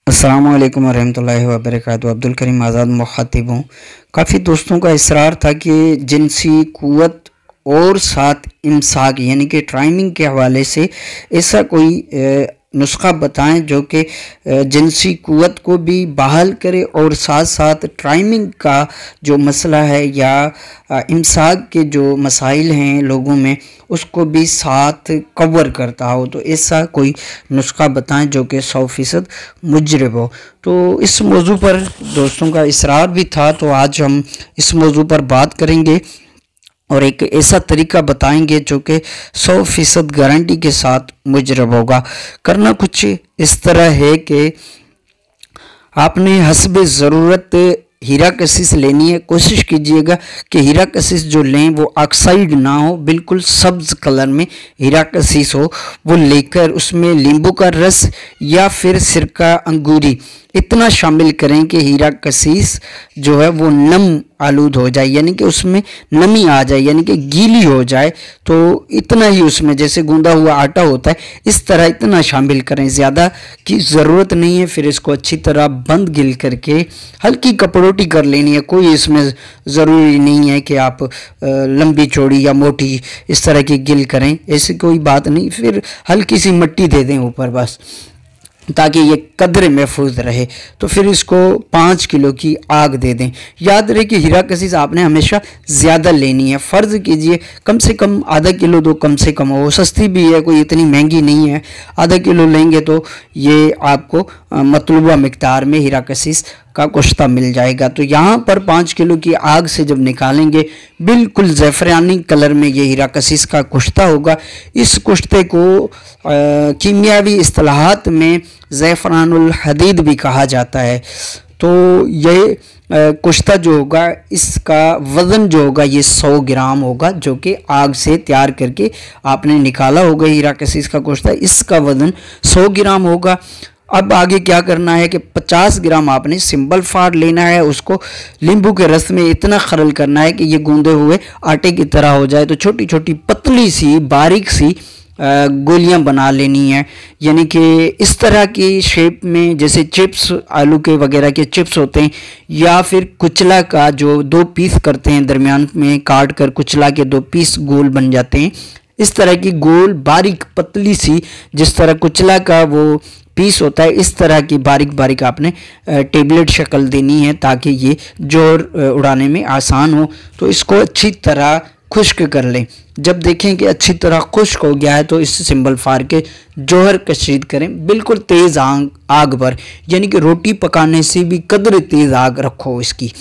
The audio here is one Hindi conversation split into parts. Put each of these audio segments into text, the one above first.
अस्सलामु अलैकुम वरहमतुल्लाहि वबरकातुहू। अब्दुल करीम आज़ाद मुखातिब हूँ। काफ़ी दोस्तों का इसरार था कि जिनसी क़ुव्वत और साथ इमसाक यानी कि टाइमिंग के हवाले से ऐसा कोई नुस्खा बताएं जो कि जिनसी क़ुव्वत को भी बहाल करे और साथ साथ टाइमिंग का जो मसला है या इमसाक के जो मसाइल हैं लोगों में उसको भी साथ कवर करता हो। तो ऐसा कोई नुस्खा बताएं जो कि 100% मुजरब हो। तो इस मौजू पर दोस्तों का इसरार भी था, तो आज हम इस मौजू पर बात करेंगे और एक ऐसा तरीका बताएंगे जो कि 100% गारंटी के साथ मुजरब होगा। करना कुछ इस तरह है कि आपने हस्ब ज़रूरत हीरा कशिश लेनी है। कोशिश कीजिएगा कि हीरा कशिश जो लें वो ऑक्साइड ना हो, बिल्कुल सब्ज कलर में हीरा कशिश हो। वो लेकर उसमें नींबू का रस या फिर सिरका अंगूरी इतना शामिल करें कि हीरा कशिश जो है वो नम आलूद हो जाए, यानी कि उसमें नमी आ जाए, यानी कि गीली हो जाए। तो इतना ही उसमें जैसे गूंदा हुआ आटा होता है इस तरह इतना शामिल करें, ज़्यादा की ज़रूरत नहीं है। फिर इसको अच्छी तरह बंद गिल करके हल्की कपड़ोटी कर लेनी है। कोई इसमें ज़रूरी नहीं है कि आप लंबी चौड़ी या मोटी इस तरह की गिल करें, ऐसी कोई बात नहीं। फिर हल्की सी मिट्टी दे दें ऊपर बस, ताकि ये कदर महफूज रहे। तो फिर इसको 5 किलो की आग दे दें। याद रहे कि हीरा कशिश आपने हमेशा ज़्यादा लेनी है। फ़र्ज़ कीजिए कम से कम आधा किलो दो, कम से कम हो, सस्ती भी है, कोई इतनी महंगी नहीं है। आधा किलो लेंगे तो ये आपको मतलूबा मिकदार में हीरा कशिश का कुश्ता मिल जाएगा। तो यहाँ पर 5 किलो की आग से जब निकालेंगे बिल्कुल ज़ैफ़रानी कलर में ये हीरा कशिश का कुश्ता होगा। इस कुश्ते को कीमियावी इस्तिलाहात में ज़ैफ़रानुल हदीद भी कहा जाता है। तो ये कुश्ता जो होगा इसका वज़न जो होगा ये 100 ग्राम होगा, जो कि आग से तैयार करके आपने निकाला होगा। हीरा कशिश का कुश्ता इसका वज़न 100 ग्राम होगा। अब आगे क्या करना है कि 50 ग्राम आपने सिंबल फाड़ लेना है। उसको नींबू के रस में इतना खरल करना है कि ये गूंदे हुए आटे की तरह हो जाए। तो छोटी छोटी पतली सी बारीक सी गोलियां बना लेनी है, यानी कि इस तरह की शेप में, जैसे चिप्स आलू के वगैरह के चिप्स होते हैं, या फिर कुचला का जो 2 पीस करते हैं, दरमियान में काट कर कुचला के 2 पीस गोल बन जाते हैं। इस तरह की गोल बारीक पतली सी, जिस तरह कुचला का वो पीस होता है, इस तरह की बारीक बारीक आपने टेबलेट शक्ल देनी है ताकि ये जोर उड़ाने में आसान हो। तो इसको अच्छी तरह खुश्क कर लें। जब देखें कि अच्छी तरह खुश्क हो गया है तो इस सिंबल फाड़ के जोहर कशीद करें, बिल्कुल तेज़ आग पर, यानी कि रोटी पकाने से भी कदर तेज़ आग रखो इसकी।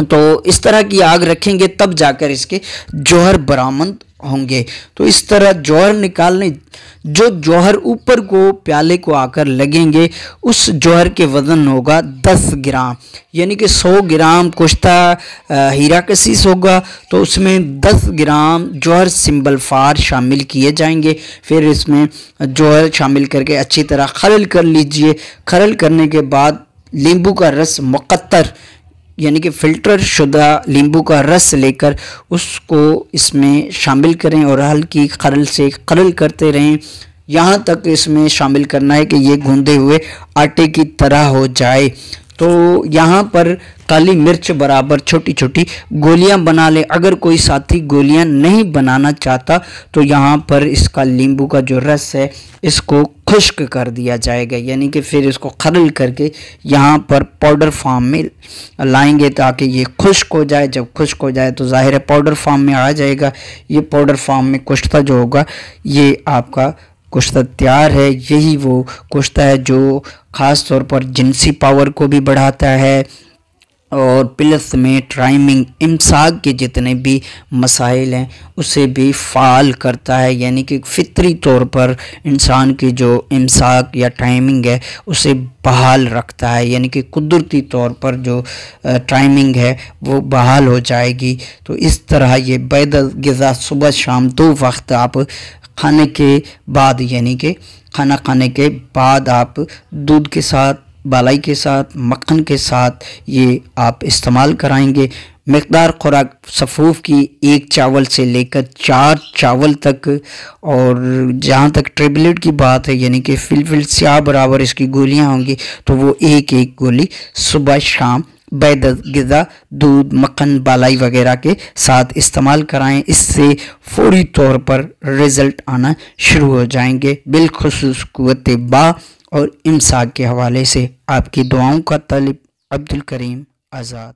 तो इस तरह की आग रखेंगे तब जाकर इसके जौहर बरामद होंगे। तो इस तरह जौहर निकालने, जो जौहर ऊपर को प्याले को आकर लगेंगे उस जौहर के वज़न होगा 10 ग्राम, यानी कि 100 ग्राम कुश्ता हीरा कशिश होगा तो उसमें 10 ग्राम जौहर सिंबल फार शामिल किए जाएंगे। फिर इसमें जौहर शामिल करके अच्छी तरह खरल कर लीजिए। खरल करने के बाद नींबू का रस मुक़त्तर, यानी कि फ़िल्टर शुदा नींबू का रस लेकर उसको इसमें शामिल करें और हल्की खरल से खरल करते रहें। यहाँ तक इसमें शामिल करना है कि ये गूंदे हुए आटे की तरह हो जाए। तो यहाँ पर काली मिर्च बराबर छोटी छोटी गोलियाँ बना लें। अगर कोई साथी गोलियाँ नहीं बनाना चाहता तो यहाँ पर इसका नींबू का जो रस है इसको खुश्क कर दिया जाएगा, यानी कि फिर इसको खरल करके यहाँ पर पाउडर फॉर्म में लाएंगे ताकि ये खुश्क हो जाए। जब खुश्क हो जाए तो ज़ाहिर है पाउडर फॉर्म में आ जाएगा। ये पाउडर फॉर्म में कुश्ता जो होगा ये आपका कुश्ता तैयार है। यही वो कुश्ता है जो ख़ास तौर पर जिनसी पावर को भी बढ़ाता है और प्लस में टाइमिंग इमसाक के जितने भी मसाइल हैं उसे भी फ़ाल करता है, यानी कि फितरी तौर पर इंसान की जो इमसाक या टाइमिंग है उसे बहाल रखता है, यानी कि कुदरती तौर पर जो टाइमिंग है वो बहाल हो जाएगी। तो इस तरह ये बैदल ग़िज़ा सुबह शाम 2 वक्त आप खाने के बाद, यानी कि खाना खाने के बाद आप दूध के साथ, बालाई के साथ, मक्खन के साथ ये आप इस्तेमाल कराएंगे। मकदार खुराक सफ़ूफ की 1 चावल से लेकर 4 चावल तक। और जहाँ तक ट्रेबलेट की बात है यानी कि फिलफिल स्याह बराबर इसकी गोलियाँ होंगी, तो वो एक गोली सुबह शाम बैद-गिज़ा दूध, मक्खन, बालाई वगैरह के साथ इस्तेमाल कराएं। इससे फौरी तौर पर रिज़ल्ट आना शुरू हो जाएंगे। बिलखुसूस क़ुव्वत बा और इमसाक के हवाले से आपकी दुआओं का तालिब, अब्दुल करीम आज़ाद।